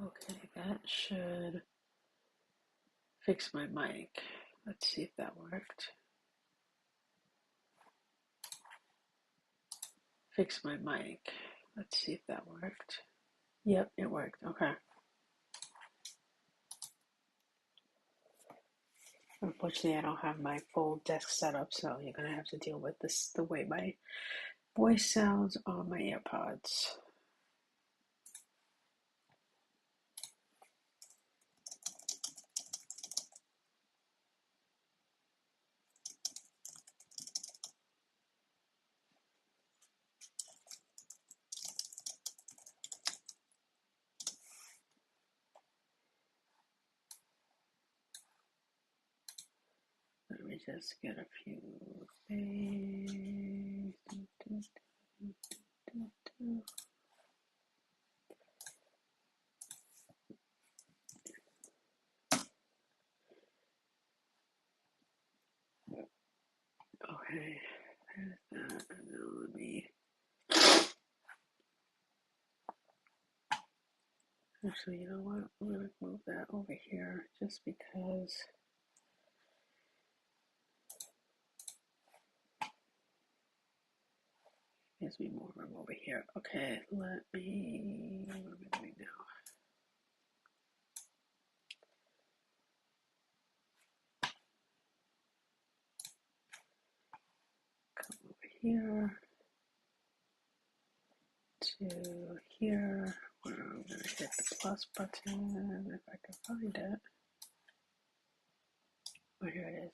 Okay, that should fix my mic. Let's see if that worked. Fix my mic. Let's see if that worked. Yep, it worked. Okay. Unfortunately, I don't have my full desk set up, so you're gonna have to deal with this the way my voice sounds on my AirPods. Let me just get a few things. Okay, there's that. And then let me. Actually, you know what? I'm gonna move that over here just because. Gives me more room over here. Okay, let me. What am I doing now? Come over here to here, where I'm gonna hit the plus button if I can find it. Oh, here it is.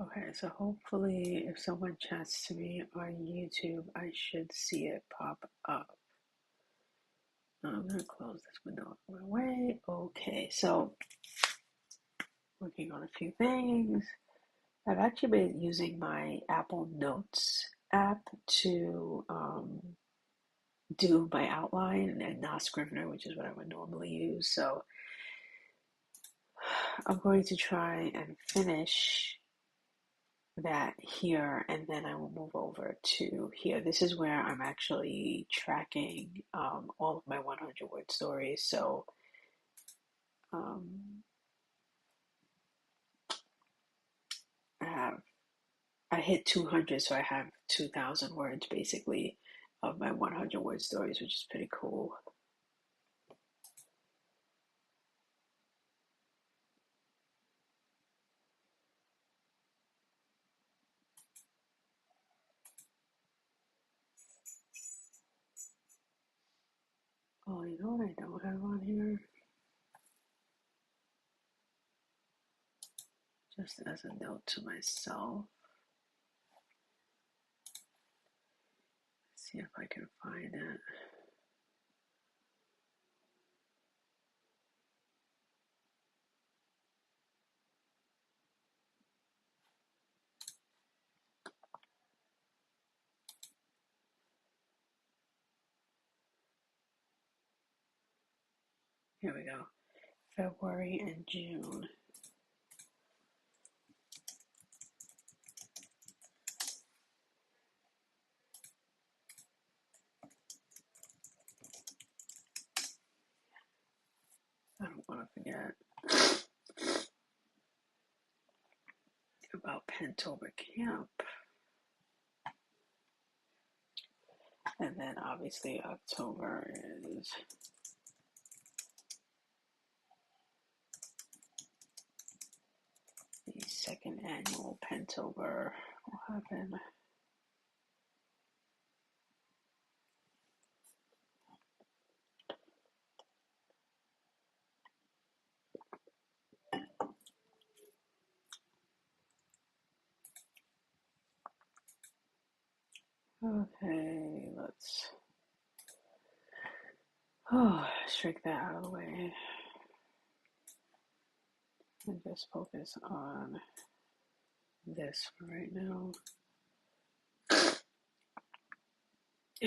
Okay, so hopefully if someone chats to me on YouTube, I should see it pop up. I'm gonna close this window out of my way. Okay, so working on a few things. I've actually been using my Apple Notes app to do my outline and not Scrivener, which is what I would normally use. So I'm going to try and finish that here, and then I will move over to here. This is where I'm actually tracking all of my 100 word stories. So um, I hit 200, so I have 2,000 words basically of my 100 word stories, which is pretty cool. Oh, you know what I don't have on here? Just as a note to myself. See if I can find it. Here we go. February and June. I don't want to forget about Pentober Camp. And then obviously October is the second annual Pentober will happen. Okay, let's shake that out of the way and just focus on this for right now.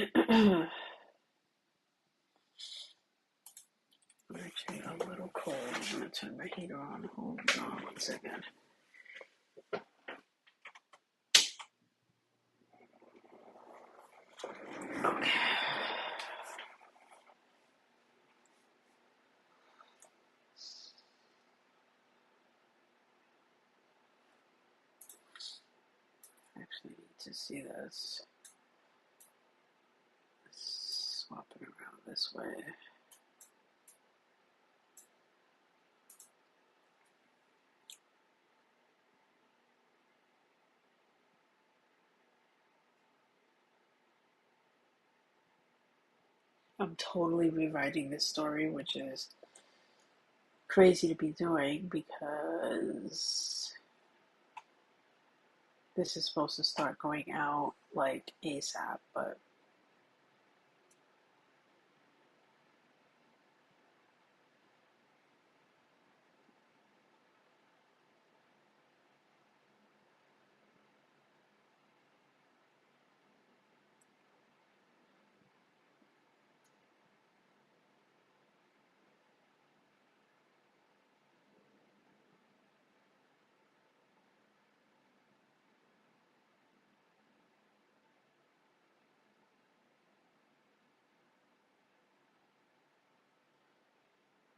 I'm actually a little cold. I'm going to turn my heater on. Hold on 1 second. Okay. Actually need to see this. Swap it around this way. I'm totally rewriting this story, which is crazy to be doing because this is supposed to start going out like ASAP, but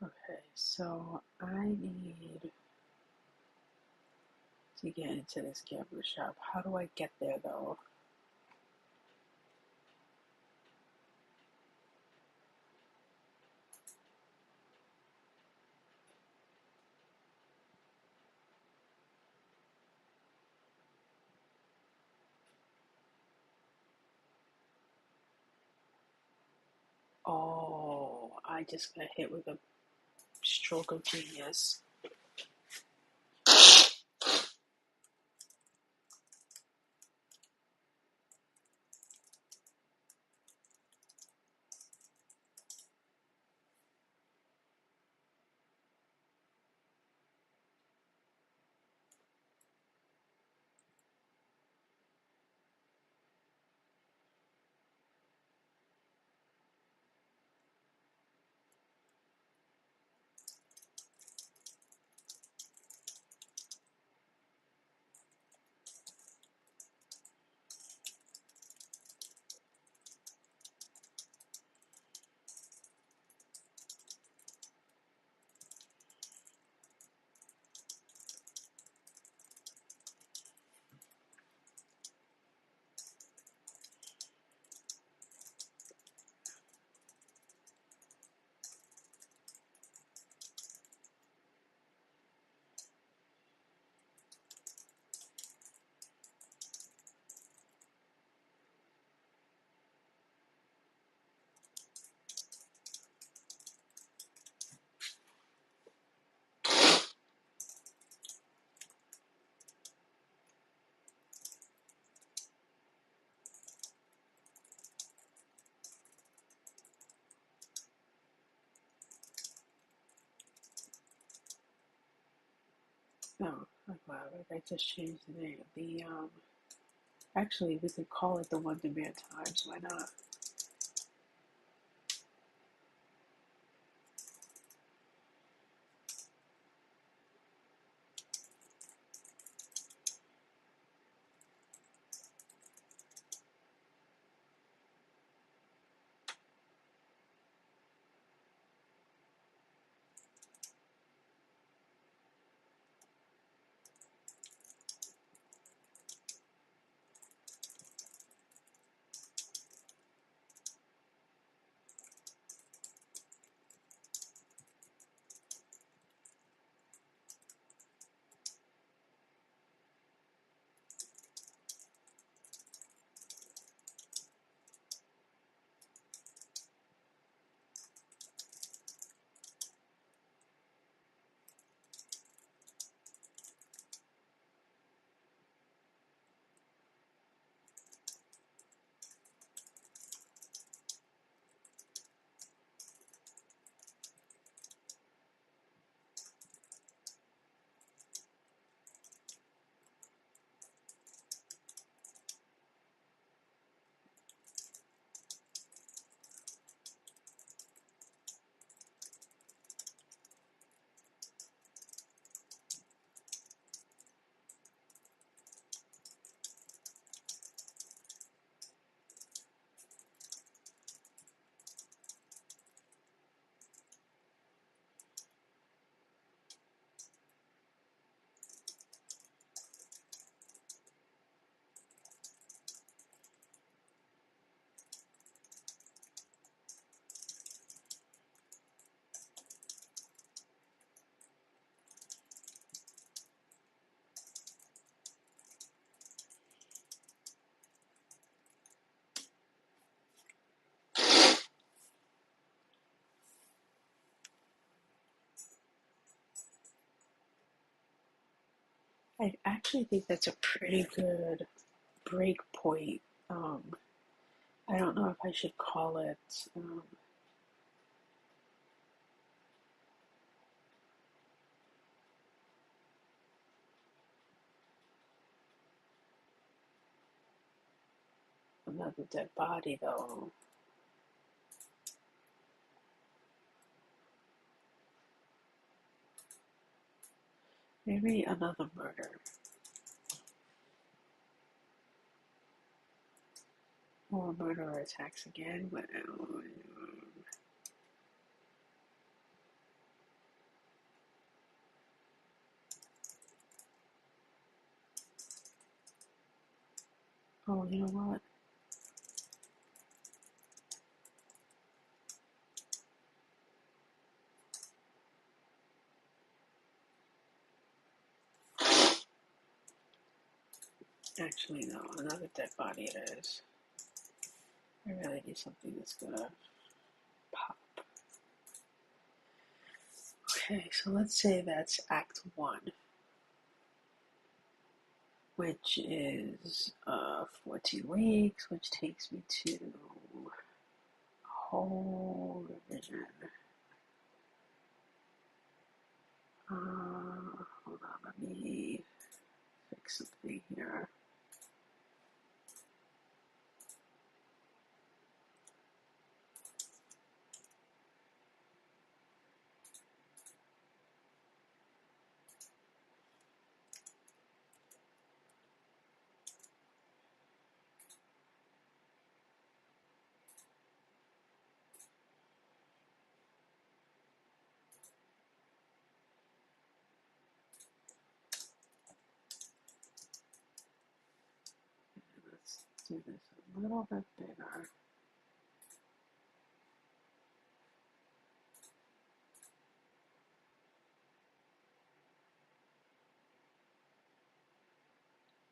okay, so I need to get into this camera shop. How do I get there though? Oh, I just got hit with a stroke of genius. Oh, wow, I just changed the name. Actually, we could call it the Wondermere Times. Why not? I actually think that's a pretty good break point. Um, I don't know if I should call it another dead body, though. Maybe another murder. Or murderer attacks again. Oh, you know what? Actually, no. Another dead body it is. I really need something that's gonna pop. Okay, so let's say that's Act 1, which is 14 weeks, which takes me to whole revision. Hold on, let me fix something here. Let's do this a little bit bigger.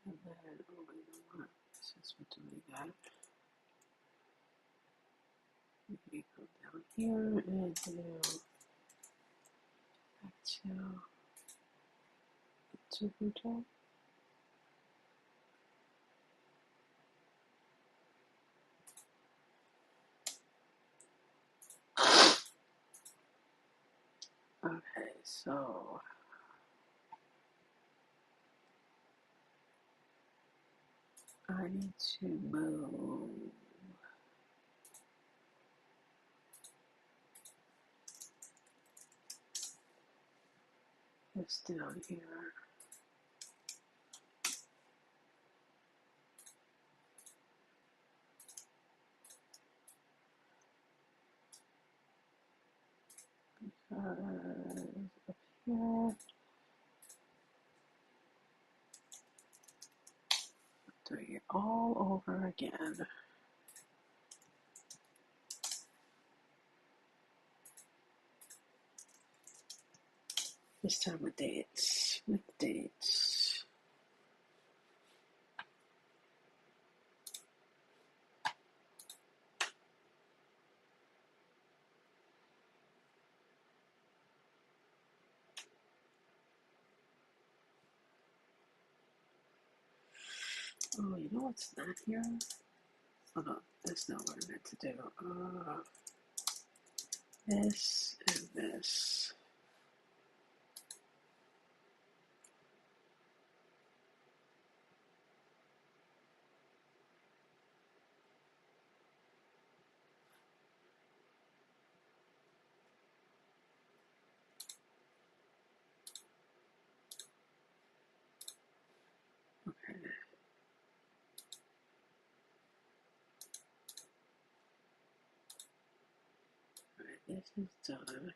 And then, oh, you know what? Since we're doing that, we go down here and do back to Pluto. Okay, so I need to move this down here. Up here. Doing it all over again. This time with dates. With dates. Oh, you know what's not here? Oh no, that's not what I meant to do. This and this. Okay. Alright, this is done.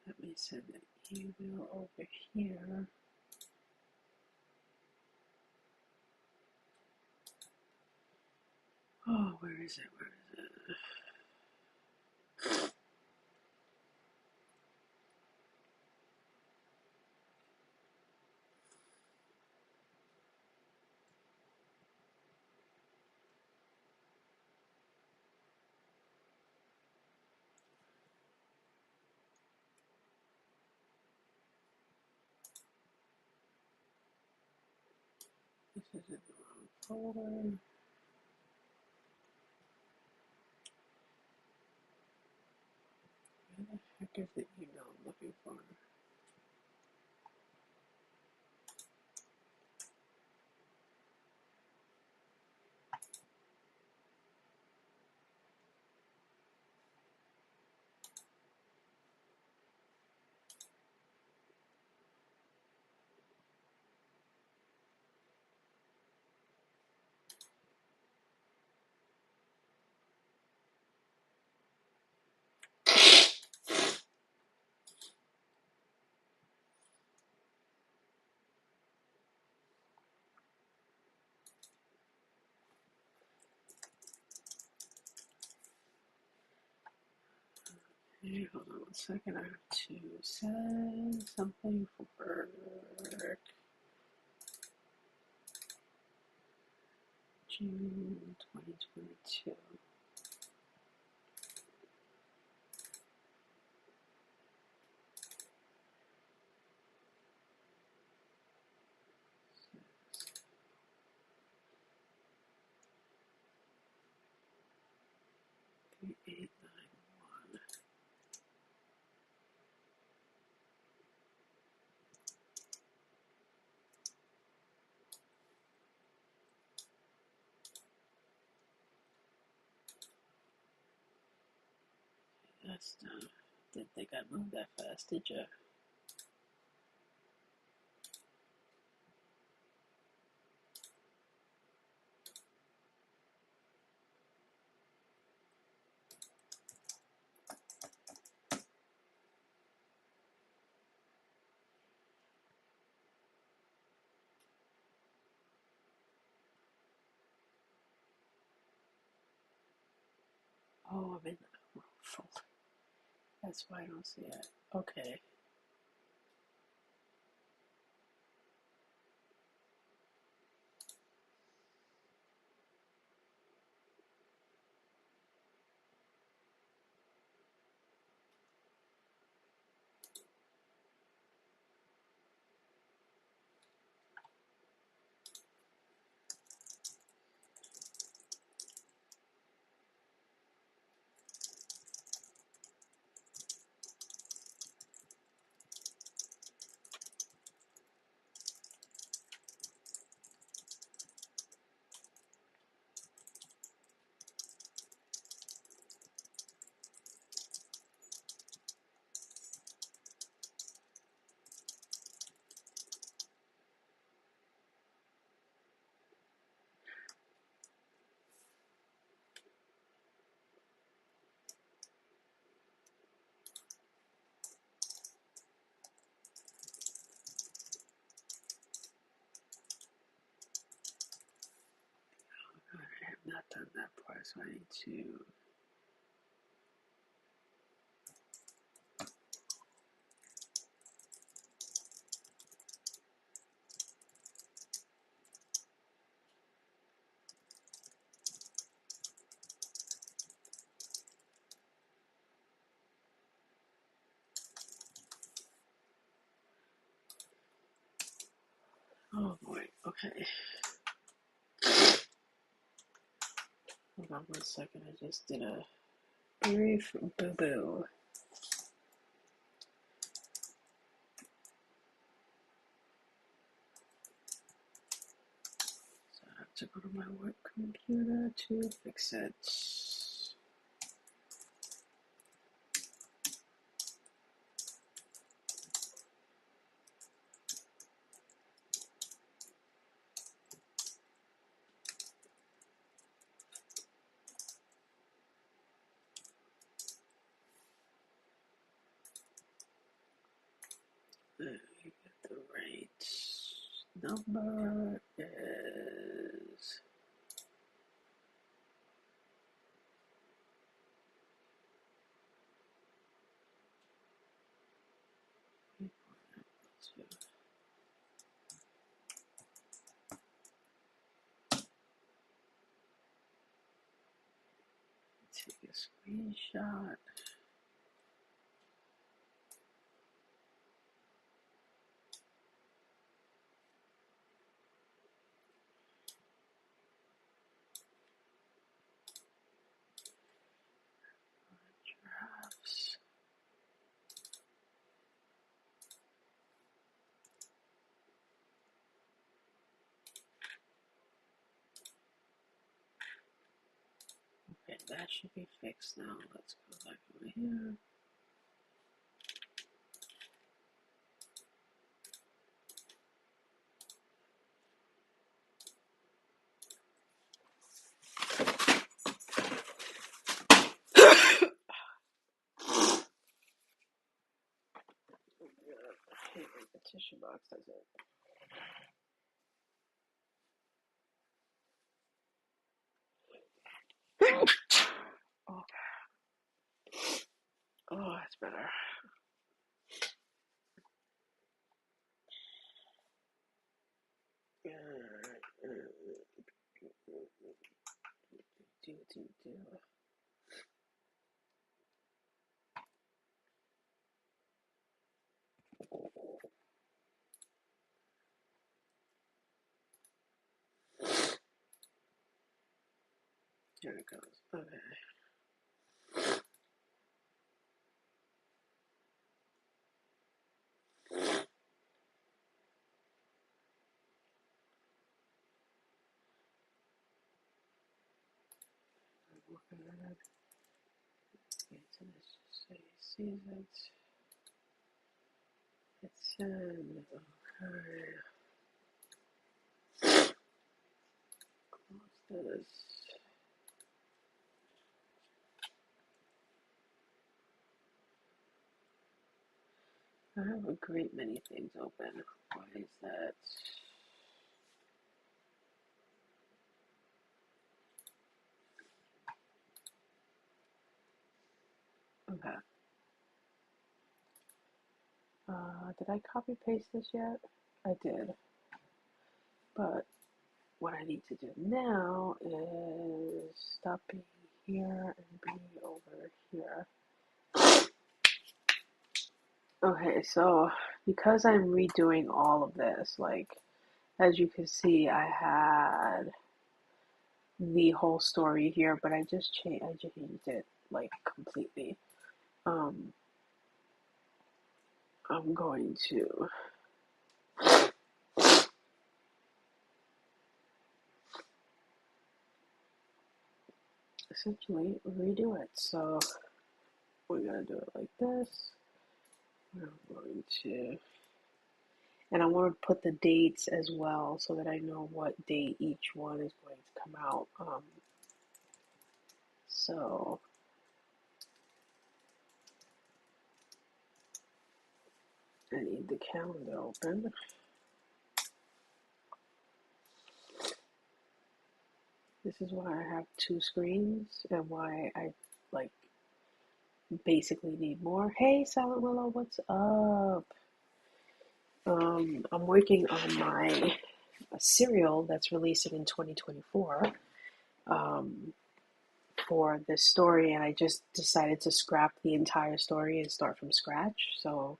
Let me send an email over here. Oh, where is it? Where is it? This is in the wrong folder. Where the heck is the email I'm looking for? Okay, hold on 1 second. I have to send something for work. June 2022. Three, 8, 9, 1. That's done. Didn't think I'd move that fast, did you? Oh, I'm in the wrong folder. That's why I don't see it. Okay. so I need to. Oh boy, okay. Hold on 1 second, I just did a brief boo-boo. So I have to go to my work computer to fix it. The right number is take a screenshot. Drafts. Okay, that should be fixed now. Let's go back over here. The tissue box does it. Oh, oh, that's better. Do. Here it goes. Okay. Okay, so let's just say seasons. It's okay. Close this. I have a great many things open. Why is that? Okay. Did I copy paste this yet? I did. But what I need to do now is stop being here and be over here. Okay, so because I'm redoing all of this, like, as you can see, I had the whole story here, but I just changed it, like, completely. I'm going to essentially redo it. So we're going to do it like this. I'm going to, and I want to put the dates as well so that I know what date each one is going to come out. So I need the calendar open. This is why I have two screens and why I like basically need more. Hey, Silent Willow, what's up? I'm working on my serial that's releasing in 2024 um, for this story, and I just decided to scrap the entire story and start from scratch. So,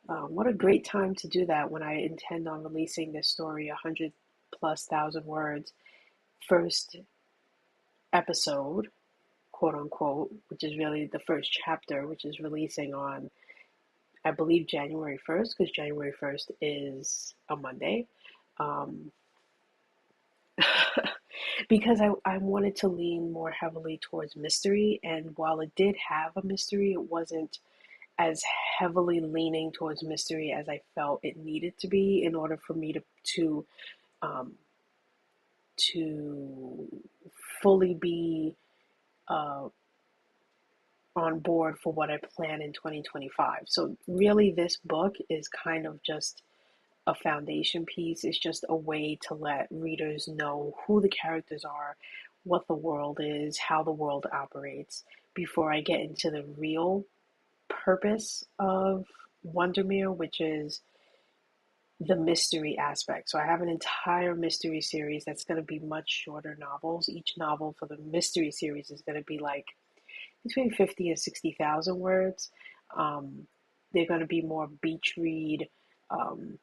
what a great time to do that when I intend on releasing this story 100 plus thousand words first episode, quote unquote, which is really the first chapter, which is releasing on, I believe, January 1st, because January 1st is a Monday. Um, because I wanted to lean more heavily towards mystery, and while it did have a mystery, it wasn't as heavily leaning towards mystery as I felt it needed to be in order for me um, to fully be uh, on board for what I plan in 2025. So really, this book is kind of just a foundation piece. It's just a way to let readers know who the characters are, what the world is, how the world operates, before I get into the real purpose of Wondermere, which is the mystery aspect. So I have an entire mystery series that's going to be much shorter novels. Each novel for the mystery series is going to be like between 50 and 60,000 words. Um, they're going to be more beach read, um,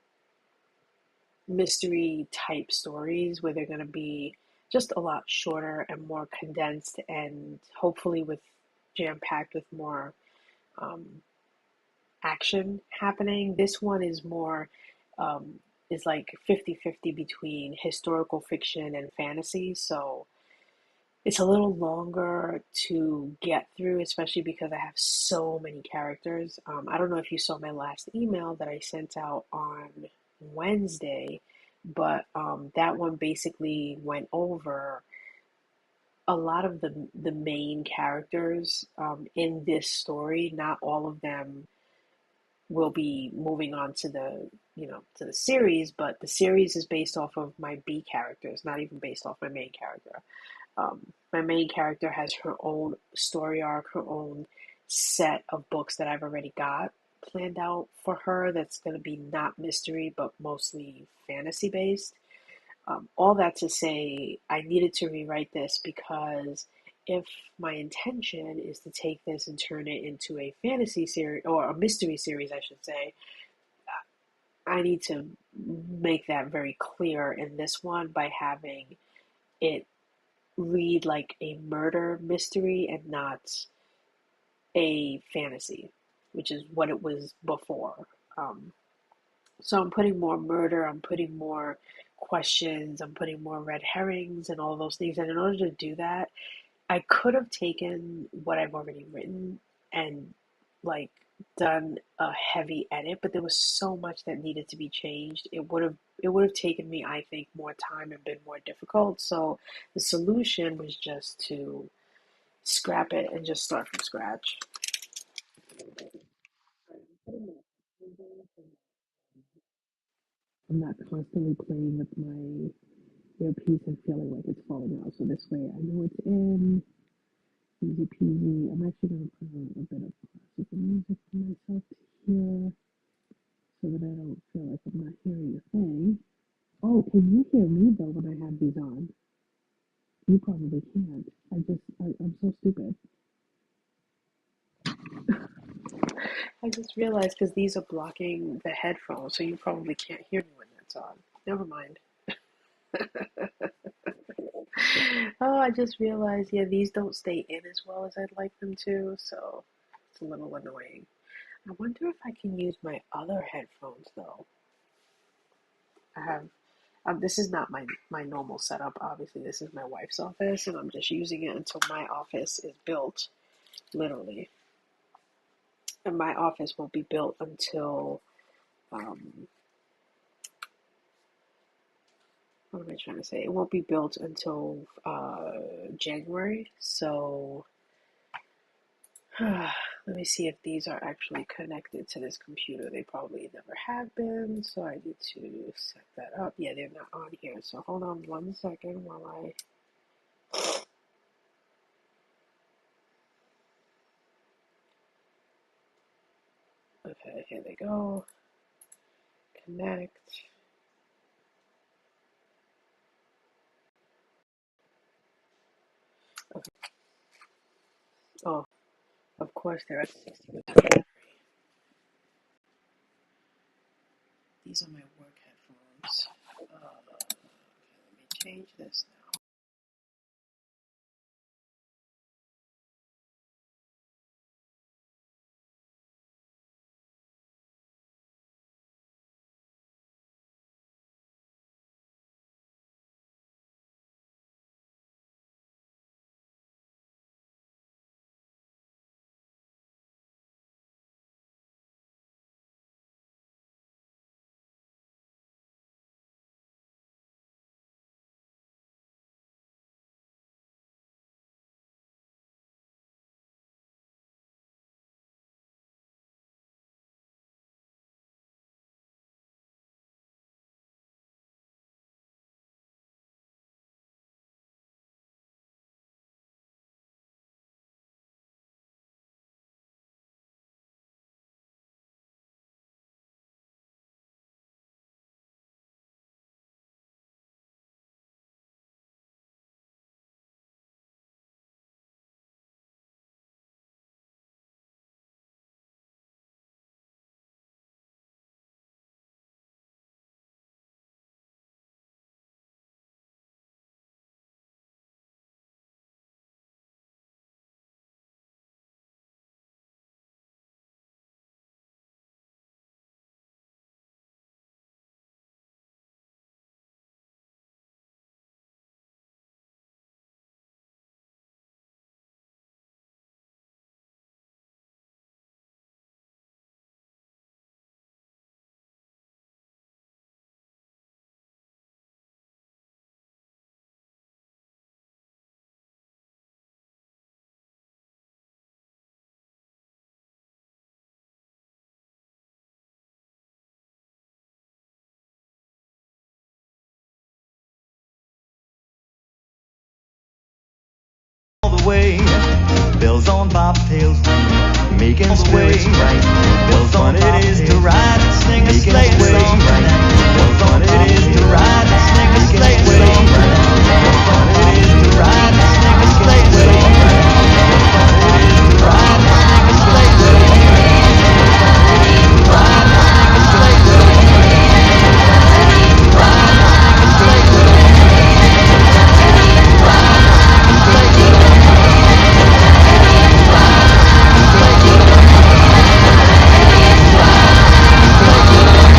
mystery type stories where they're going to be just a lot shorter and more condensed and hopefully with jam packed with more um, action happening. This one is more, um, is like 50-50 between historical fiction and fantasy. So it's a little longer to get through, especially because I have so many characters. I don't know if you saw my last email that I sent out on Wednesday, but that one basically went over a lot of the main characters in this story. Not all of them will be moving on to the to the series, but the series is based off of my B characters, not even based off my main character. My main character has her own story arc, her own set of books that I've already got planned out for her. That's going to be not mystery, but mostly fantasy based. All that to say, I needed to rewrite this because if my intention is to take this and turn it into a fantasy series or a mystery series, I should say, I need to make that very clear in this one by having it read like a murder mystery and not a fantasy, which is what it was before. Um, so I'm putting more murder, I'm putting more questions, I'm putting more red herrings and all those things. And in order to do that, I could have taken what I've already written and like done a heavy edit, but there was so much that needed to be changed. It would have taken me, I think, more time and been more difficult. So the solution was just to scrap it and just start from scratch. I'm not constantly playing with my earpiece and feeling like it's falling out. So this way I know it's in, easy peasy. I'm actually going to put on a bit of classical music for myself to hear so that I don't feel like I'm not hearing a thing. Oh, can you hear me though when I have these on? You probably can't. I'm so stupid. I just realized because these are blocking the headphones, so you probably can't hear me when that's on. Never mind. Oh, I just realized, yeah, these don't stay in as well as I'd like them to, so it's a little annoying. I wonder if I can use my other headphones though. I have, this is not my normal setup. Obviously, this is my wife's office, and I'm just using it until my office is built, literally. And my office won't be built until, um, what am I trying to say? It won't be built until January. So let me see if these are actually connected to this computer. They probably never have been, so I need to set that up. Yeah, they're not on here. So hold on one second while I Okay, here they go. Connect. Okay. Oh, of course they're at 60%. These are my work headphones. Okay, let me change this now. All the way, bells on bobtails, making spirits bright. Bells on it is to ride and sing a sleighing song tonight. Bells on it is to ride and sing a sleighing song tonight. Bells on it is to ride and sing a sleighing song tonight. Bells on it is to ride and sing a sleighing song tonight. Ride and sing a sleighing song tonight. Ride and sing a sleighing song tonight. Ride and sing a sleighing song tonight.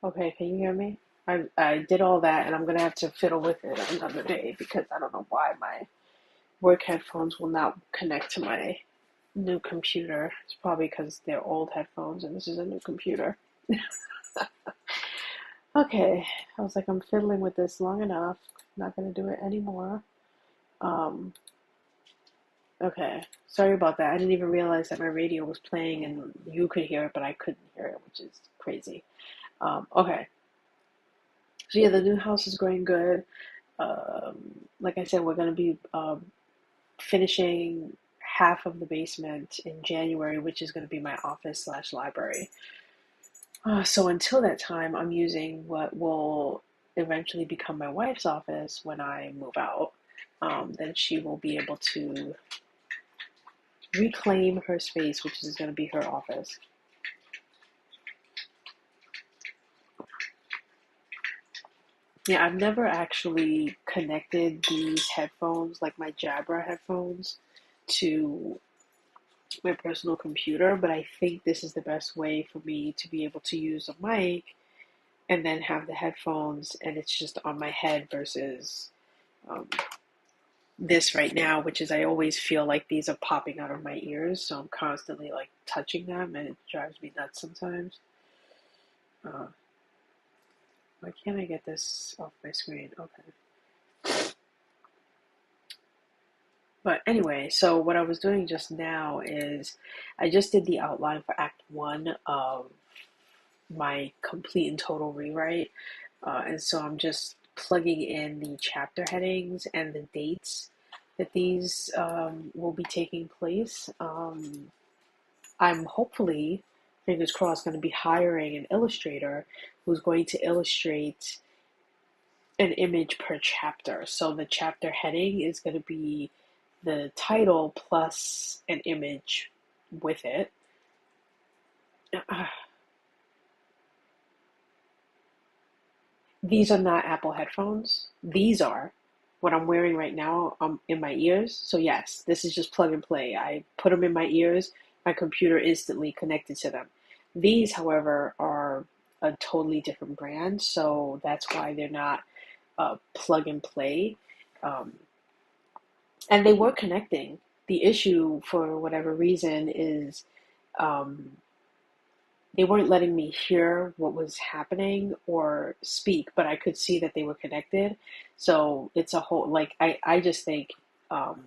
Okay, can you hear me? I did all that, and I'm gonna have to fiddle with it another day because I don't know why my work headphones will not connect to my new computer. It's probably because they're old headphones and this is a new computer. Okay, I was like, I'm fiddling with this long enough. Not gonna do it anymore. Um, okay, sorry about that. I didn't even realize that my radio was playing and you could hear it, but I couldn't hear it, which is crazy. Okay, so yeah, the new house is going good. Like I said, we're gonna be finishing half of the basement in January, which is going to be my office slash library. So until that time, I'm using what will eventually become my wife's office when I move out. Then she will be able to reclaim her space, which is going to be her office. Yeah, I've never actually connected these headphones, like my Jabra headphones, to my personal computer, but I think this is the best way for me to be able to use a mic and then have the headphones and it's just on my head versus um, this right now, which is I always feel like these are popping out of my ears, so I'm constantly like touching them and it drives me nuts sometimes. Uh, why can't I get this off my screen? Okay. But anyway, so what I was doing just now is I just did the outline for Act 1 of my complete and total rewrite. And so I'm just plugging in the chapter headings and the dates that these will be taking place. I'm hopefully, fingers crossed, going to be hiring an illustrator who's going to illustrate an image per chapter. So the chapter heading is going to be the title plus an image with it. These are not Apple headphones. These are what I'm wearing right now in my ears. So yes, this is just plug and play. I put them in my ears. My computer instantly connected to them. These, however, are a totally different brand. So that's why they're not plug and play. Um, and they were connecting. The issue, for whatever reason, is um, they weren't letting me hear what was happening or speak, but I could see that they were connected. So it's a whole like I just think um,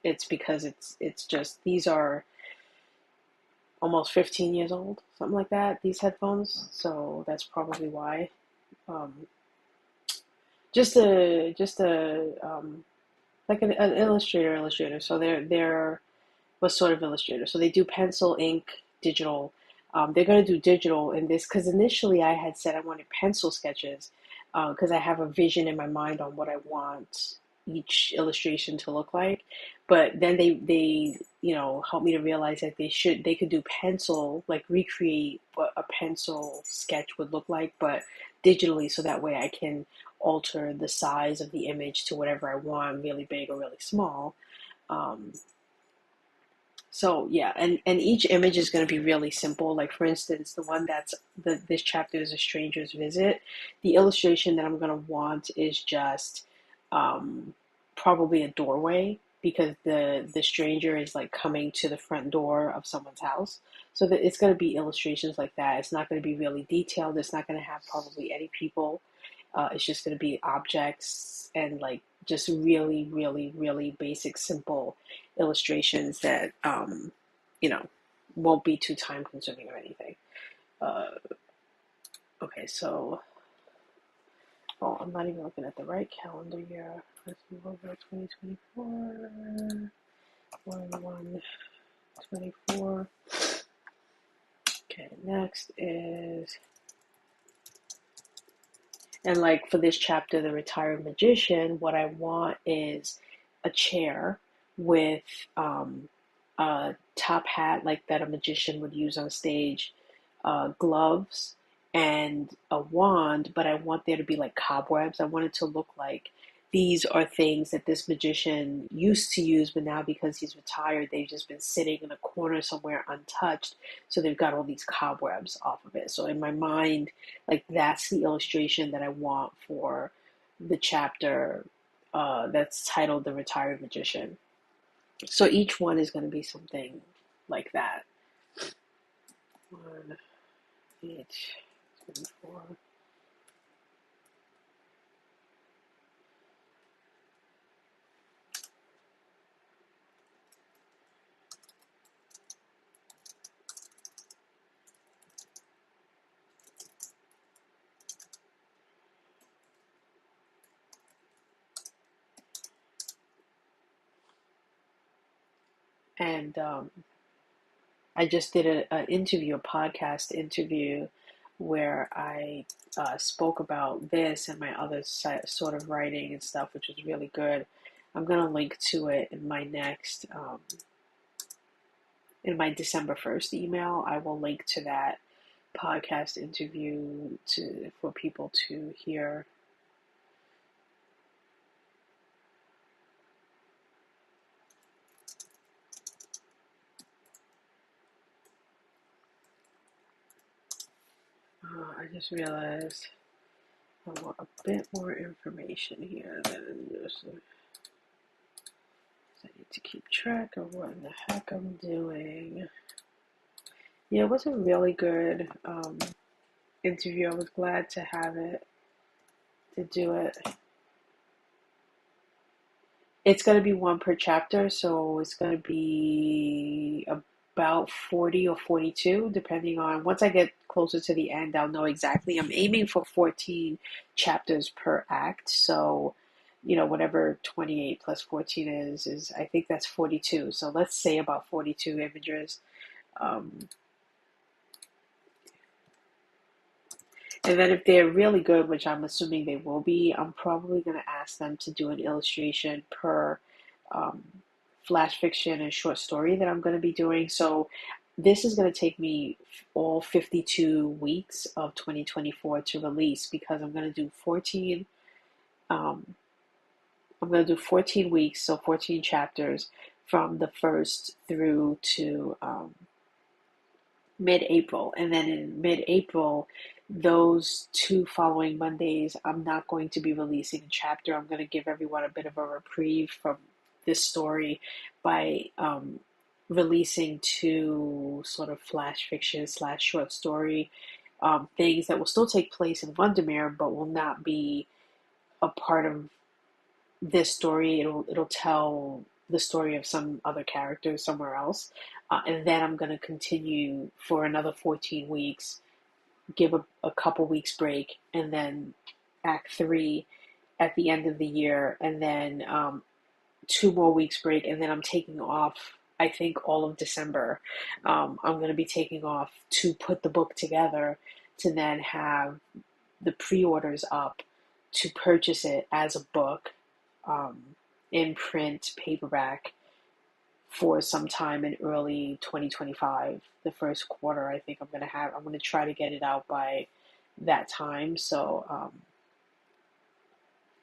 it's because it's just these are almost 15 years old, something like that. These headphones, so that's probably why. Um, just a like an illustrator. So they're what sort of illustrator? So they do pencil, ink, digital. They're going to do digital in this because initially I had said I wanted pencil sketches because I have a vision in my mind on what I want each illustration to look like. But then they helped me to realize that they could do pencil, like recreate what a pencil sketch would look like, but digitally, so that way I can alter the size of the image to whatever I want, really big or really small. Um, so yeah, and each image is going to be really simple. Like for instance, the one that's this chapter is a stranger's visit. The illustration that I'm going to want is just um, probably a doorway because the stranger is like coming to the front door of someone's house. So that it's going to be illustrations like that. It's not going to be really detailed. It's not going to have probably any people. It's just going to be objects and like just really, really, really basic, simple illustrations that you know won't be too time consuming or anything. Uh, okay, so I'm not even looking at the right calendar year. Let's move over 2024, 1/1/24. Okay, next is and like for this chapter, The Retired Magician, what I want is a chair with a top hat like that a magician would use on stage, gloves, and a wand, but I want there to be like cobwebs. I want it to look like these are things that this magician used to use, but now because he's retired, they've just been sitting in a corner somewhere untouched. So they've got all these cobwebs off of it. So in my mind, like that's the illustration that I want for the chapter that's titled The Retired Magician. So each one is going to be something like that. 1, 8, 24. And I just did an interview, a podcast interview, where I spoke about this and my other sort of writing and stuff, which was really good. I'm gonna link to it in my next, in my December 1st email. I will link to that podcast interview for people to hear. I just realized I want a bit more information here than just. I need to keep track of what in the heck I'm doing. Yeah, it was a really good interview. I was glad to have it, to do it. It's going to be one per chapter, so it's going to be about 40 or 42, depending on, once I get closer to the end, I'll know exactly. I'm aiming for 14 chapters per act, so, whatever 28 plus 14 is I think that's 42. So let's say about 42 images. Um, And then if they're really good, which I'm assuming they will be, I'm probably going to ask them to do an illustration per um, flash fiction and short story that I'm going to be doing. So this is going to take me all 52 weeks of 2024 to release, because I'm going to do 14. I'm going to do 14 weeks, so 14 chapters from the 1st through to mid-April. And then in mid-April, those 2 following Mondays, I'm not going to be releasing a chapter. I'm going to give everyone a bit of a reprieve from this story by releasing 2 sort of flash fiction / short story things that will still take place in Wondermere, but will not be a part of this story. It'll tell the story of some other character somewhere else, and then I'm going to continue for another 14 weeks, give a couple weeks break, and then Act 3 at the end of the year, and then 2 more weeks break, and then I'm taking off. I think all of December. I'm going to be taking off to put the book together, to then have the pre-orders up to purchase it as a book, um, in print, paperback, for some time in early 2025. The first quarter, I think I'm going to try to get it out by that time. So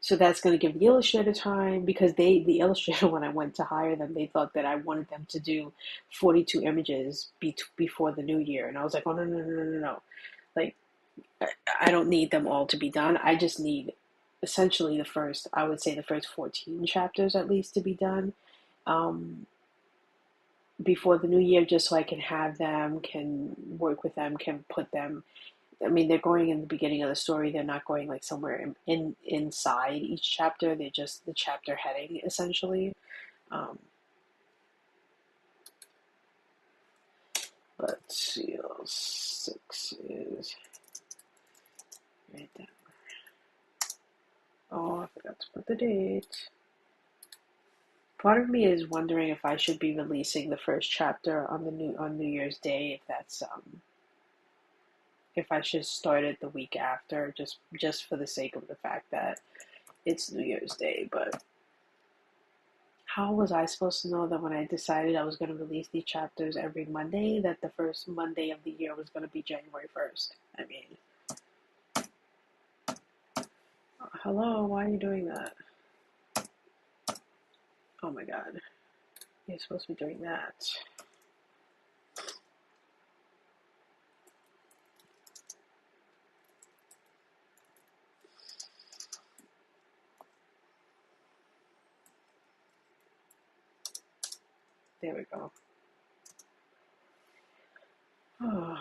that's going to give the illustrator time, because the illustrator, when I went to hire them, they thought that I wanted them to do 42 images before the new year. And I was like, oh, no, no, no, no, no, no. Like, I don't need them all to be done. I just need essentially I would say the first 14 chapters at least to be done before the new year, just so I can have them, can work with them, can put them. I mean, they're going in the beginning of the story. They're not going like somewhere inside each chapter. They're just the chapter heading, essentially. Um, but seal 6 is right there. Oh, I forgot to put the date. Part of me is wondering if I should be releasing the first chapter on New Year's Day, if I should start it the week after, just for the sake of the fact that it's New Year's Day. But how was I supposed to know that when I decided I was going to release these chapters every Monday, that the first Monday of the year was going to be January 1st? I mean, hello, why are you doing that? Oh my god. You're supposed to be doing that. There we go. Oh.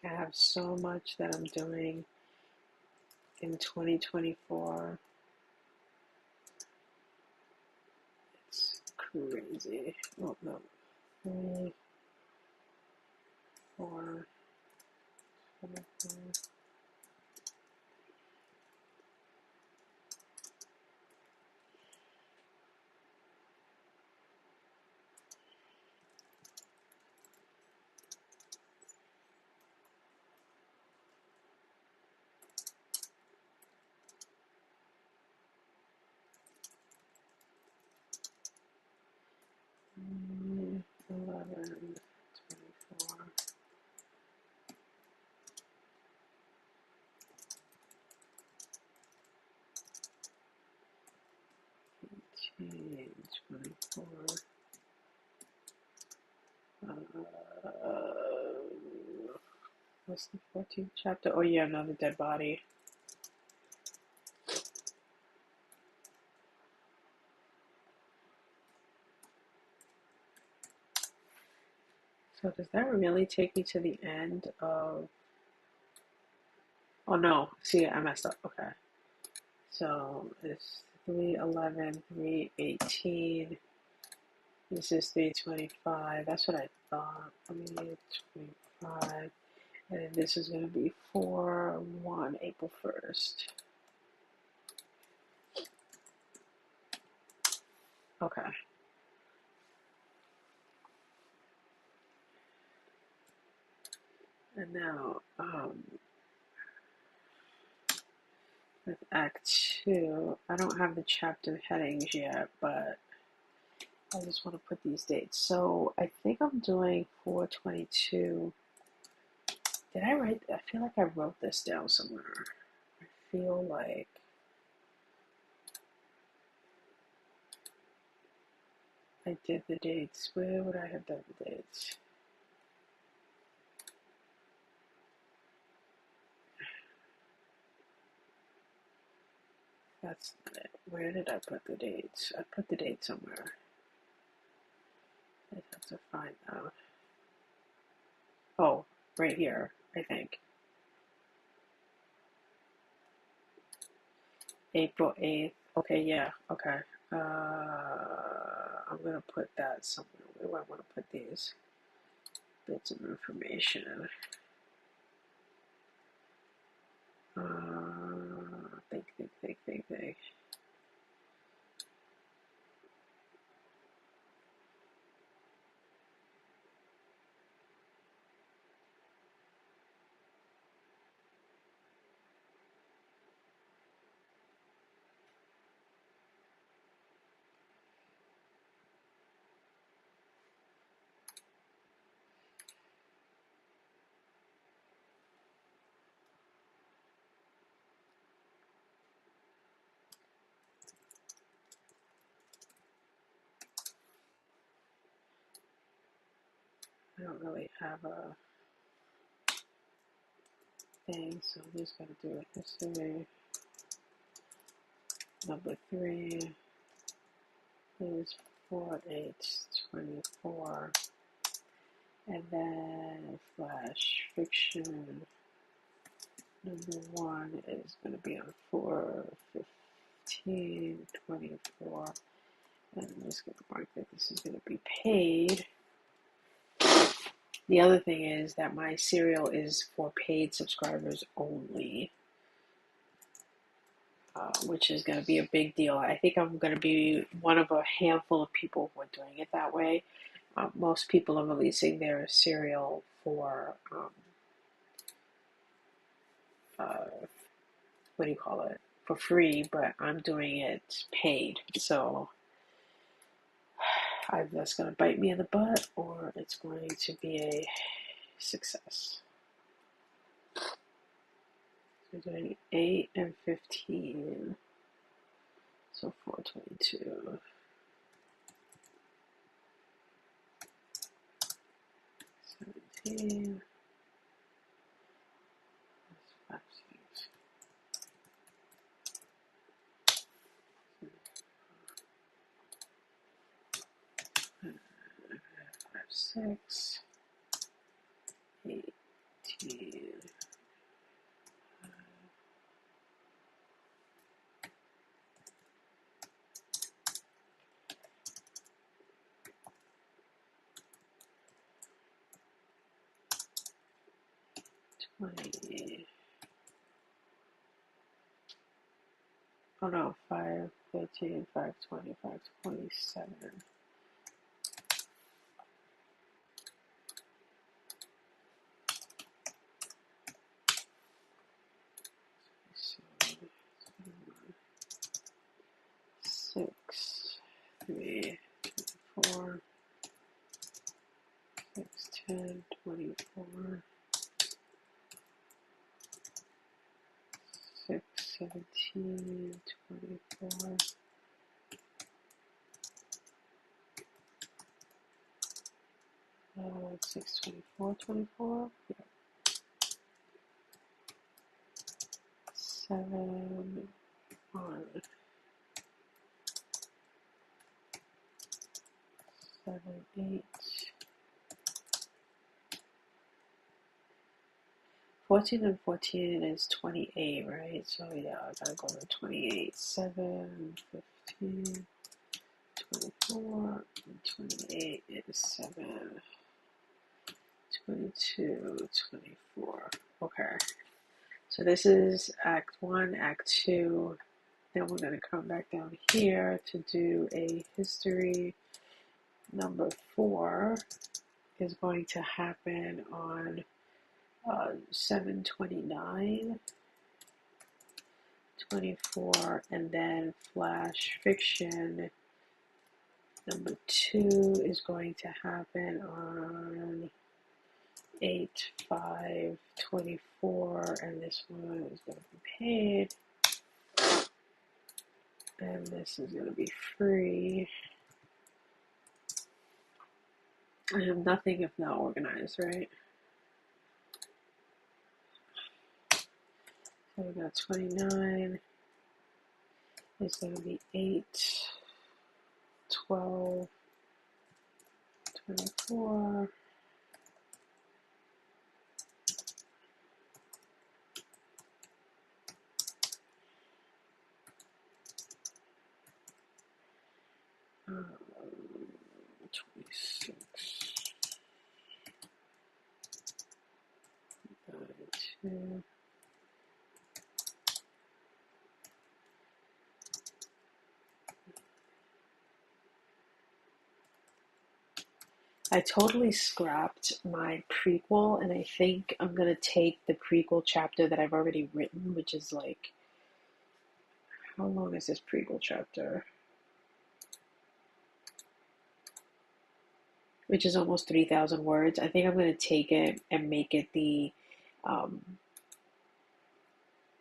I have so much that I'm doing in 2024. It's crazy. Oh no. 3, 4, 5, 11, 24, 18, 24. What's the 14th chapter? Oh yeah, another dead body. So does that really take me to the end of... Oh no, see, I messed up. Okay. So it's 311, 318. This is 325. That's what I thought. 325. And then this is going to be 4/1, April 1st. Okay. And now, with Act 2, I don't have the chapter headings yet, but I just want to put these dates. So I think I'm doing 422. Did I write? I feel like I wrote this down somewhere. I feel like I did the dates. Where would I have done the dates? That's not it. Where did I put the dates? I put the date somewhere. I have to find out. Oh, right here, I think. April 8th. Okay, yeah, okay. I'm going to put that somewhere. Where do I want to put these bits of information? Think. I don't really have a thing, so I'm just going to do a history. Number 3 is 4/8/24, and then flash fiction. Number 1 is going to be on 4/15/24, and I'm just going to mark that this is going to be paid. The other thing is that my serial is for paid subscribers only, which is going to be a big deal. I think I'm going to be one of a handful of people who are doing it that way. Most people are releasing their serial for, what do you call it, for free, but I'm doing it paid. So either that's going to bite me in the butt or it's going to be a success. We're doing 8 and 15. So 422. 17. 5, 6, 18. 20. Oh no, 5, 13, 5, 20, 5, 27. So, 6, 3, 4, 6, 10, 24, 6, 17, 24. 6, 24, 24. Yeah. 7, 1, 7, 8. 14 and 14 is 28, right? So yeah, I gotta go with 28. 7, 15, 24, and 28 is 7, 22, 24. Okay. So this is Act 1, Act 2. Then we're gonna come back down here to do a history. Number 4 is going to happen on 7/29, 24, and then flash fiction number 2 is going to happen on 8/5/24, and this one is going to be paid, and this is going to be free. I have nothing if not organized, right? So we got 29. It's going to be 8, 12, 24. Um, 26. 2. I totally scrapped my prequel, and I think I'm gonna take the prequel chapter that I've already written, which is like, how long is this prequel chapter? Which is almost 3,000 words. I think I'm gonna take it and make it the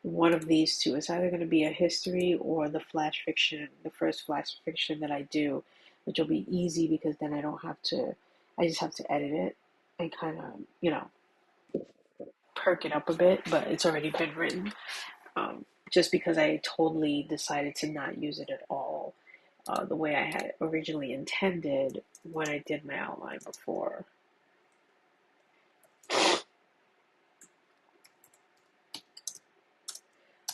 one of these two. It's either gonna be a history or the flash fiction, the first flash fiction that I do, which will be easy because then I don't have to. I just have to edit it and kind of, perk it up a bit, but it's already been written. Just because I totally decided to not use it at all the way I had originally intended when I did my outline before.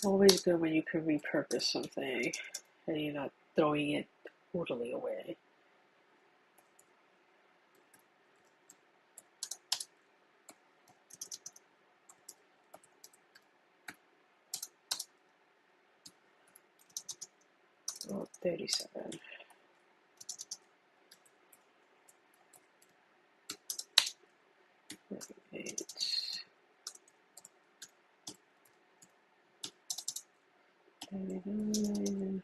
Always good when you can repurpose something and you're not throwing it totally away. 37. 38. 39.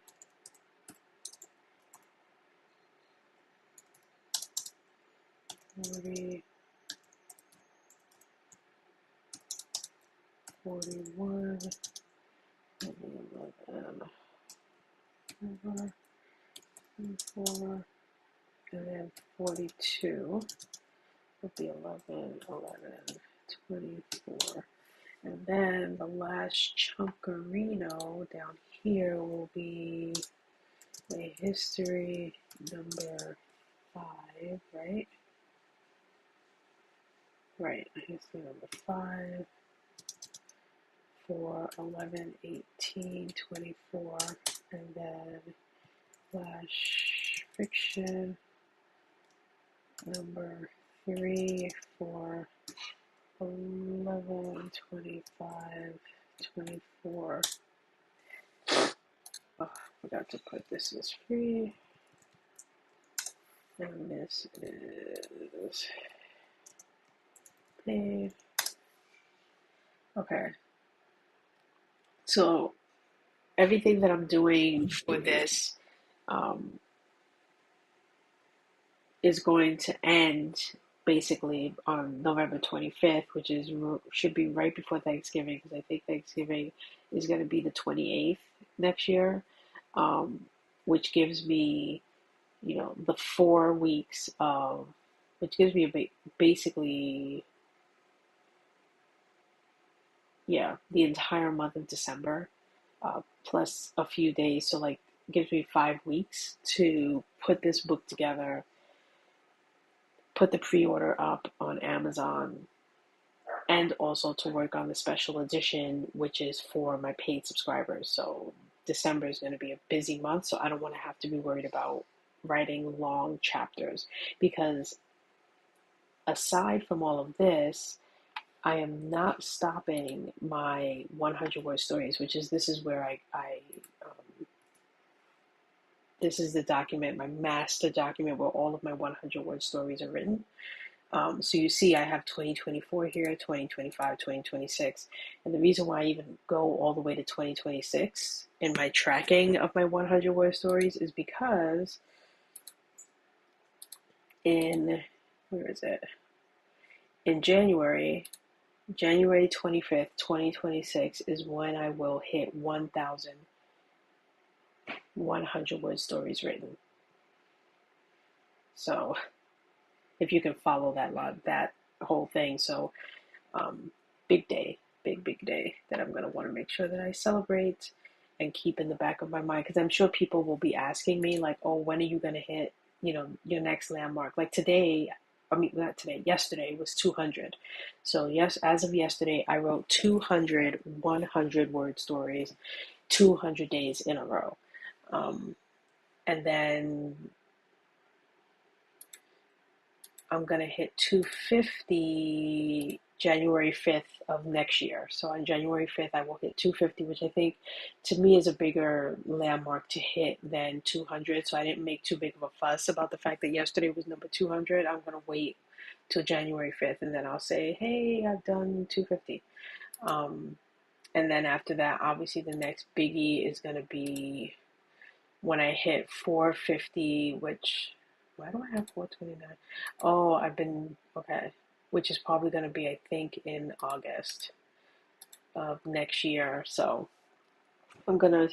40. 41. 11. 4. And then 42 would be 11, 24. And then the last chunkerino down here will be my history number 5, right? Right, history number 5 for 11, 18, 24, and then flash fiction number 3 for 11, 25, 24. Oh, forgot to put this is free, and this is paid. Okay, so everything that I'm doing for this um, is going to end basically on November 25th, which is should be right before Thanksgiving, because I think Thanksgiving is going to be the 28th next year, um, which gives me, the 4 weeks of, which gives me basically, yeah, the entire month of December, plus a few days. So like, gives me 5 weeks to put this book together, put the pre-order up on Amazon, and also to work on the special edition, which is for my paid subscribers. So December is going to be a busy month, so I don't want to have to be worried about writing long chapters, because aside from all of this, I am not stopping my 100 word stories, this is where um, this is the document, my master document, where all of my 100 word stories are written. So you see, I have 2024 here, 2025, 2026. And the reason why I even go all the way to 2026 in my tracking of my 100 word stories is because where is it? In January 25th, 2026 is when I will hit 1,100 word stories written. So if you can follow that whole thing. So big day, big day that I'm going to want to make sure that I celebrate and keep in the back of my mind, because I'm sure people will be asking me like, oh, when are you going to hit, your next landmark? Like today, I mean, not today, yesterday was 200. So yes, as of yesterday, I wrote 200 100 word stories, 200 days in a row. And then I'm going to hit 250 January 5th of next year. So on January 5th, I will hit 250, which I think to me is a bigger landmark to hit than 200. So I didn't make too big of a fuss about the fact that yesterday was number 200. I'm going to wait till January 5th, and then I'll say, hey, I've done 250. And then after that, obviously the next biggie is going to be when I hit 450, which, why do I have 429? Oh, okay, which is probably going to be, I think, in August of next year. So I'm going to,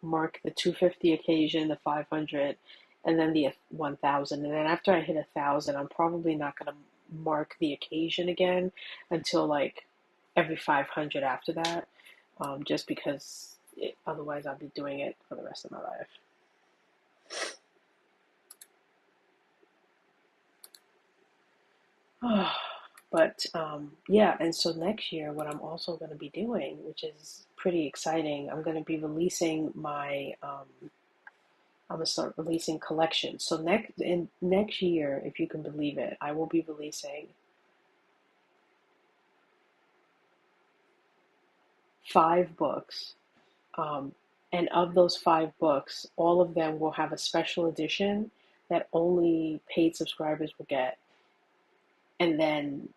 mark the 250 occasion, the 500, and then the 1,000. And then after I hit 1,000, I'm probably not going to mark the occasion again until like every 500 after that, just because otherwise I'll be doing it for the rest of my life. But yeah, and so next year, what I'm also going to be doing, which is pretty exciting, I'm going to be releasing I'm going to start releasing collections. So next year, if you can believe it, I will be releasing 5 books, And of those 5 books, all of them will have a special edition that only paid subscribers will get, and then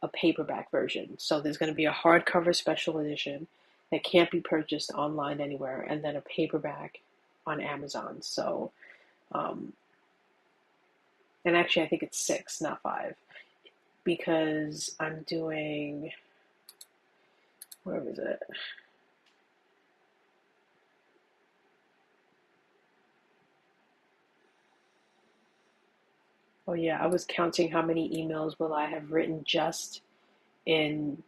a paperback version. So there's going to be a hardcover special edition that can't be purchased online anywhere, and then a paperback on Amazon. So, um, and actually, I think it's 6, not 5, because I'm doing, where was it? Oh yeah, I was counting how many emails will I have written just in,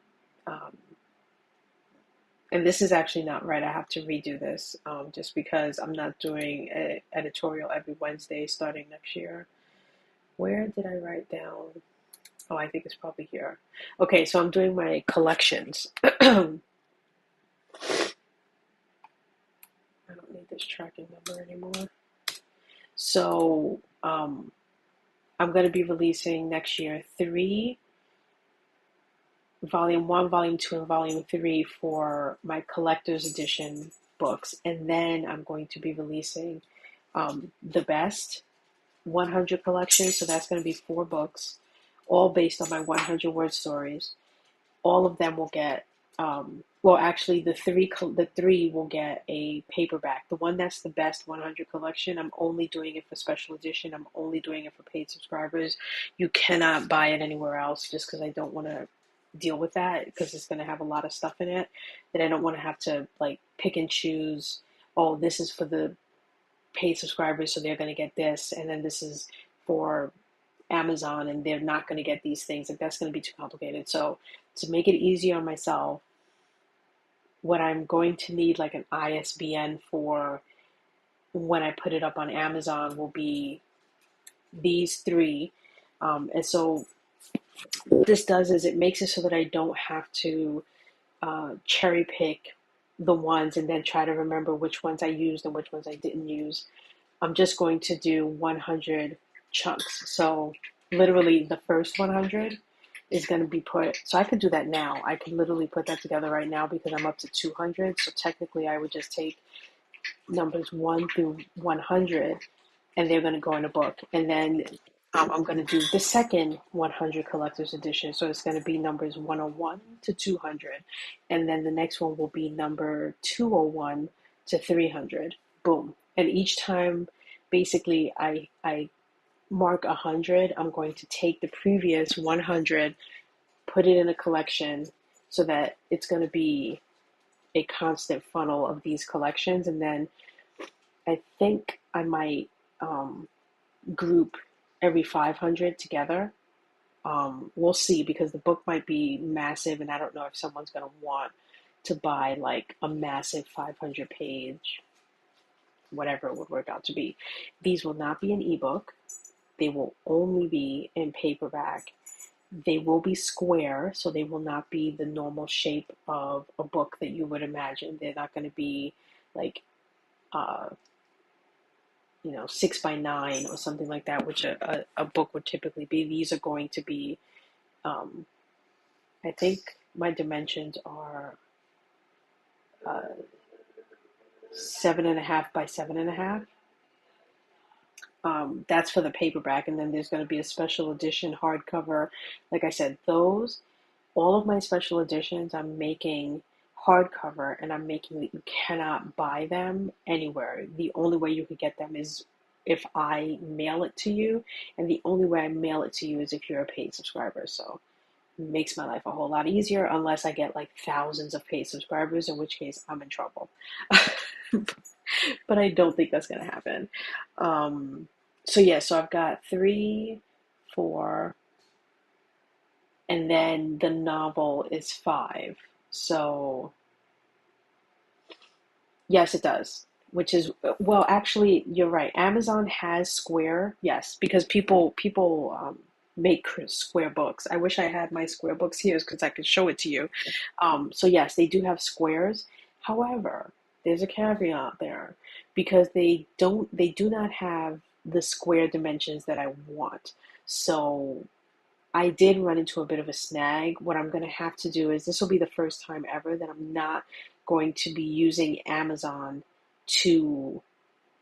um, and this is actually not right. I have to redo this, just because I'm not doing an editorial every Wednesday starting next year. Where did I write down? Oh, I think it's probably here. Okay, so I'm doing my collections. I don't need this tracking number anymore. So, I'm going to be releasing next year 3, volume 1, volume 2, and volume 3 for my collector's edition books. And then I'm going to be releasing the best 100 collection. So that's going to be 4 books, all based on my 100 word stories. All of them will get, well, actually, the three will get a paperback. The one that's the best 100 collection, I'm only doing it for special edition. I'm only doing it for paid subscribers. You cannot buy it anywhere else, just because I don't want to deal with that, because it's going to have a lot of stuff in it that I don't want to have to like pick and choose. Oh, this is for the paid subscribers, so they're going to get this, and then this is for Amazon, and they're not going to get these things. Like, that's going to be too complicated. So to make it easier on myself, what I'm going to need, like an ISBN for when I put it up on Amazon, will be these 3. And so what this does is it makes it so that I don't have to cherry pick the ones and then try to remember which ones I used and which ones I didn't use. I'm just going to do 100 chunks. So literally the first 100 is going to be put, so I could do that now. I could literally put that together right now because I'm up to 200. So technically I would just take numbers 1 through 100, and they're going to go in a book. And then I'm going to do the second 100 collector's edition. So it's going to be numbers 101 to 200. And then the next one will be number 201 to 300. Boom. And each time, basically, I mark 100, I'm going to take the previous 100, put it in a collection, so that it's going to be a constant funnel of these collections. And then I think I might group every 500 together. We'll see, because the book might be massive, and I don't know if someone's going to want to buy like a massive 500 page, whatever it would work out to be. These will not be an ebook. They will only be in paperback. They will be square, so they will not be the normal shape of a book that you would imagine. They're not going to be like, uh, 6 by 9 or something like that, which a book would typically be. These are going to be, um, I think my dimensions are 7.5 by 7.5. That's for the paperback, and then there's going to be a special edition hardcover. Like I said, all of my special editions, I'm making hardcover, and I'm making that you cannot buy them anywhere. The only way you could get them is if I mail it to you, and the only way I mail it to you is if you're a paid subscriber. So it makes my life a whole lot easier, unless I get like thousands of paid subscribers, in which case I'm in trouble. But I don't think that's going to happen. So yeah, so I've got 3, 4, and then the novel is 5. So yes, it does. Which is, well, actually, you're right. Amazon has Square, yes, because people make Square books. I wish I had my Square books here because I could show it to you. So yes, they do have squares. However, there's a caveat there, because they do not have the square dimensions that I want. So I did run into a bit of a snag. What I'm going to have to do is, this will be the first time ever that I'm not going to be using Amazon to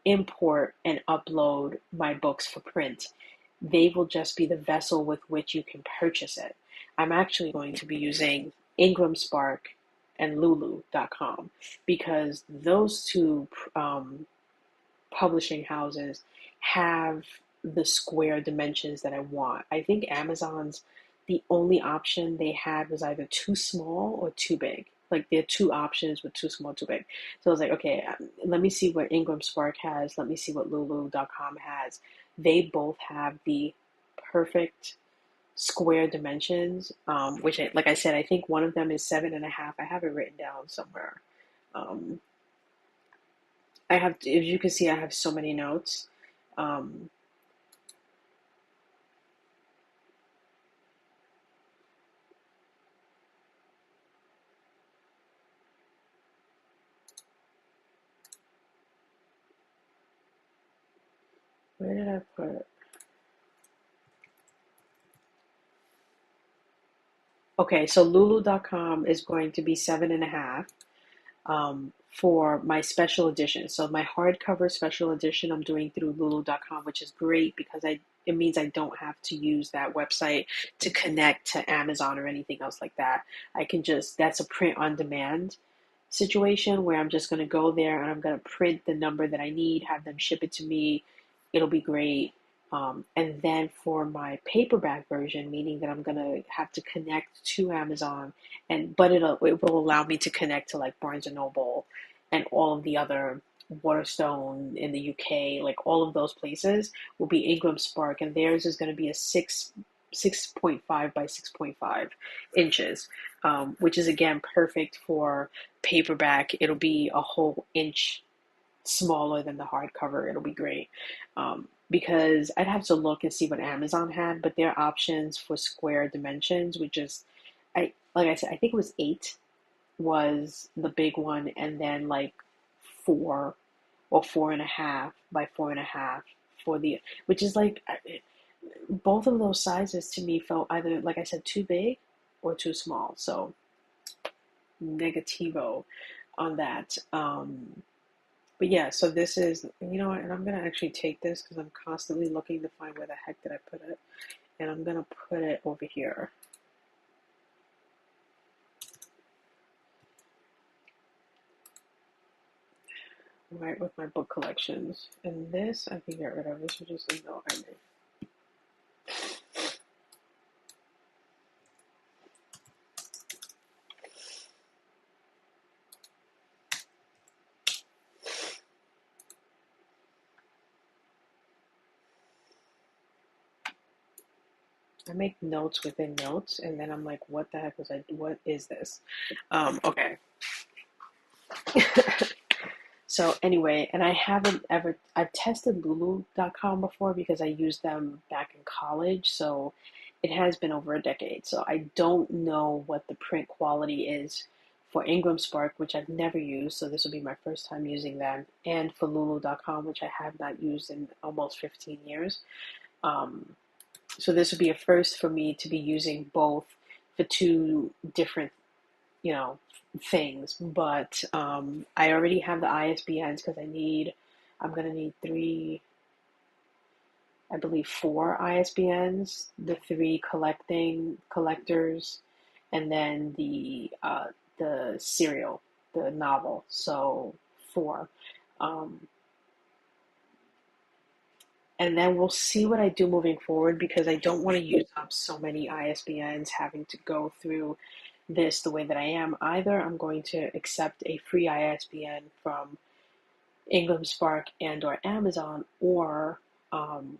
import and upload my books for print. They will just be the vessel with which you can purchase it. I'm actually going to be using Ingram Spark and Lulu.com because those two publishing houses have the square dimensions that I want. I think Amazon's the only option they had was either too small or too big. Like there are two options with too small, too big. So I was like, okay, let me see what Ingram Spark has. Let me see what Lulu.com has. They both have the perfect square dimensions, which, like I said, I think one of them is 7.5. I have it written down somewhere. Um, I have, as you can see, I have so many notes. Um, where did I put it? Okay, so Lulu.com is going to be 7.5 for my special edition. So my hardcover special edition I'm doing through Lulu.com, which is great because it means I don't have to use that website to connect to Amazon or anything else like that. I can just, that's a print on demand situation where I'm just going to go there and I'm going to print the number that I need, have them ship it to me. It'll be great. And then for my paperback version, meaning that I'm going to have to connect to Amazon, but it will allow me to connect to like Barnes and Noble and all of the other Waterstone in the UK, like all of those places will be Ingram Spark, and theirs is going to be a 6.5 by 6.5 inches, which is again perfect for paperback. It'll be a whole inch smaller than the hardcover. It'll be great. Because I'd have to look and see what Amazon had, but their options for square dimensions would just, like I said, I think it was 8 was the big one, and then like 4 or 4.5 by 4.5 for the, which is like, both of those sizes to me felt either, like I said, too big or too small. So negativo on that. But yeah, so this is, you know what, and I'm going to actually take this because I'm constantly looking to find where the heck did I put it. And I'm going to put it over here. Right, with my book collections. And this I can get rid of. This is just a note I made. I make notes within notes, and then I'm like, what the heck was I, what is this? Okay. So anyway, and I haven't ever, I've tested Lulu.com before because I used them back in college, so it has been over a decade. So I don't know what the print quality is for Ingram Spark, which I've never used, so this will be my first time using them, and for Lulu.com, which I have not used in almost 15 years. So this would be a first for me to be using both for two different, you know, things. But I already have the ISBNs because I'm going to need three, I believe 4 ISBNs, the 3 collectors, and then the serial, the novel. So 4. Um, and then we'll see what I do moving forward because I don't want to use up so many ISBNs having to go through this the way that I am. Either I'm going to accept a free ISBN from Ingram Spark and or Amazon, or I'm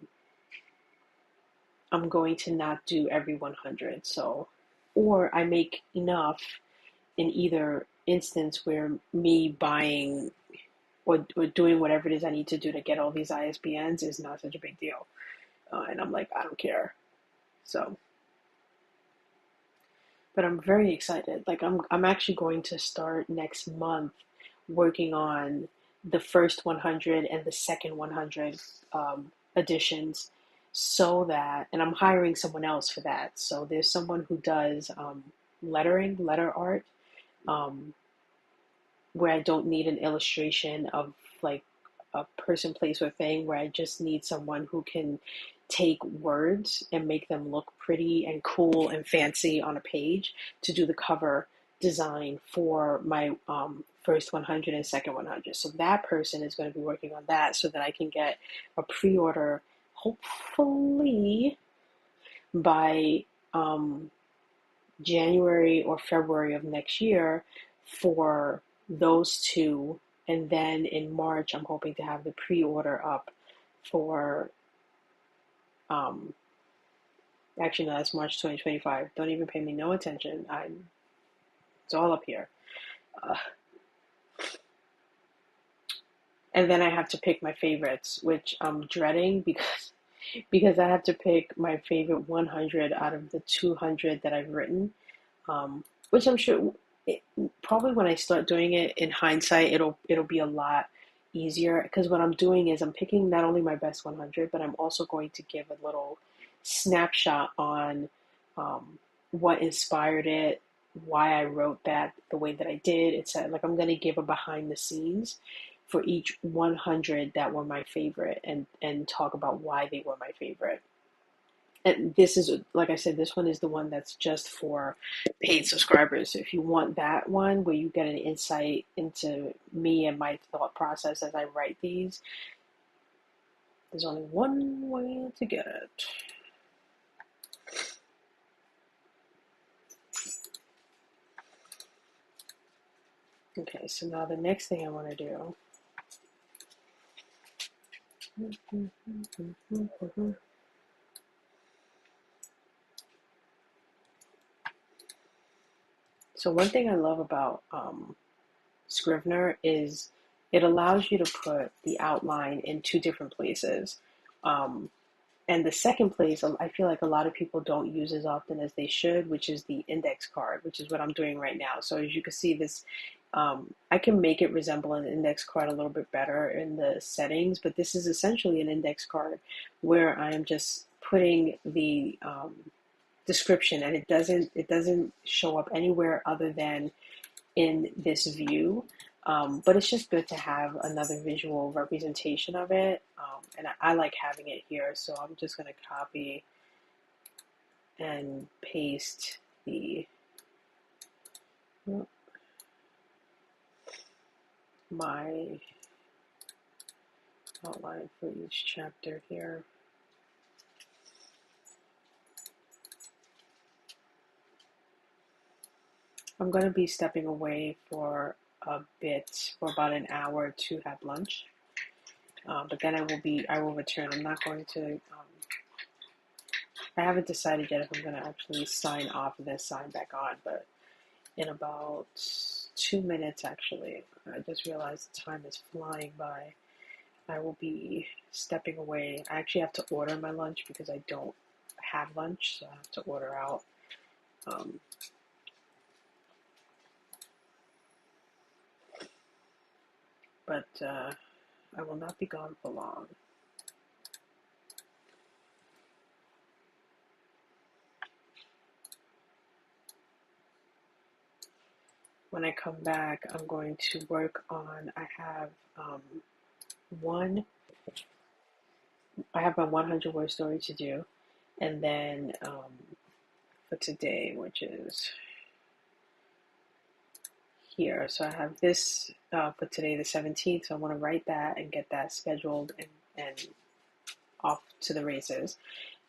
going to not do every 100. So, or I make enough in either instance where me buying or doing whatever it is I need to do to get all these ISBNs is not such a big deal. And I'm like, I don't care. So, but I'm very excited. Like I'm actually going to start next month working on the first 100 and the second 100 editions, so that, and I'm hiring someone else for that. So there's someone who does letter art, um, where I don't need an illustration of like a person, place, or thing where I just need someone who can take words and make them look pretty and cool and fancy on a page to do the cover design for my first 100 and second 100. So that person is going to be working on that so that I can get a pre-order hopefully by January or February of next year for those two. And then in March, I'm hoping to have the pre-order up for, um, actually, no, that's March 2025. Don't even pay me no attention. It's all up here. Uh, and then I have to pick my favorites, which I'm dreading because I have to pick my favorite 100 out of the 200 that I've written. Which I'm sure it, probably when I start doing it in hindsight, it'll be a lot easier because what I'm doing is I'm picking not only my best 100, but I'm also going to give a little snapshot on what inspired it, why I wrote that the way that I did. It's like I'm going to give a behind the scenes for each 100 that were my favorite and talk about why they were my favorite. And this is, like I said, this one is the one that's just for paid subscribers. So if you want that one where you get an insight into me and my thought process as I write these, there's only one way to get it. Okay, so now the next thing I want to do. So one thing I love about Scrivener is it allows you to put the outline in two different places. Um, And the second place, I feel like a lot of people don't use as often as they should, which is the index card, which is what I'm doing right now. So as you can see this, I can make it resemble an index card a little bit better in the settings, but this is essentially an index card where I am just putting the description, and it doesn't show up anywhere other than in this view. But it's just good to have another visual representation of it. And I like having it here, so I'm just going to copy and paste my outline for each chapter here. I'm going to be stepping away for a bit, for about an hour to have lunch. But then I will return. I'm not going to, I haven't decided yet if I'm going to actually sign off and then sign back on, but in about 2 minutes, actually, I just realized the time is flying by. I will be stepping away. I actually have to order my lunch because I don't have lunch, so I have to order out. But I will not be gone for long. When I come back, I'm going to work on, I have my 100 word story to do, and then for today, which is here. So I have this for today, the 17th. So I want to write that and get that scheduled and off to the races.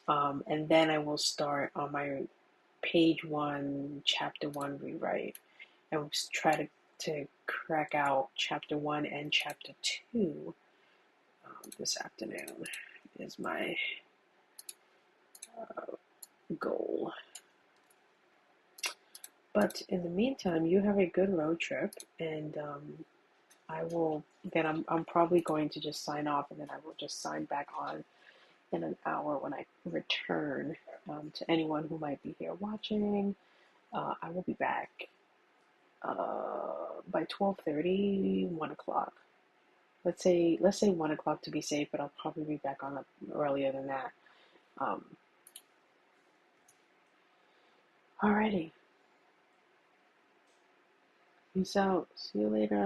And then I will start on my page 1, chapter 1 rewrite. I will try to crack out chapter 1 and chapter 2 this afternoon is my goal. But in the meantime, you have a good road trip, and I'm probably going to just sign off, and then I will just sign back on in an hour when I return. To anyone who might be here watching, I will be back by 12:30, 1 o'clock. Let's say 1 o'clock to be safe, but I'll probably be back on earlier than that. Alrighty. Peace out. See you later.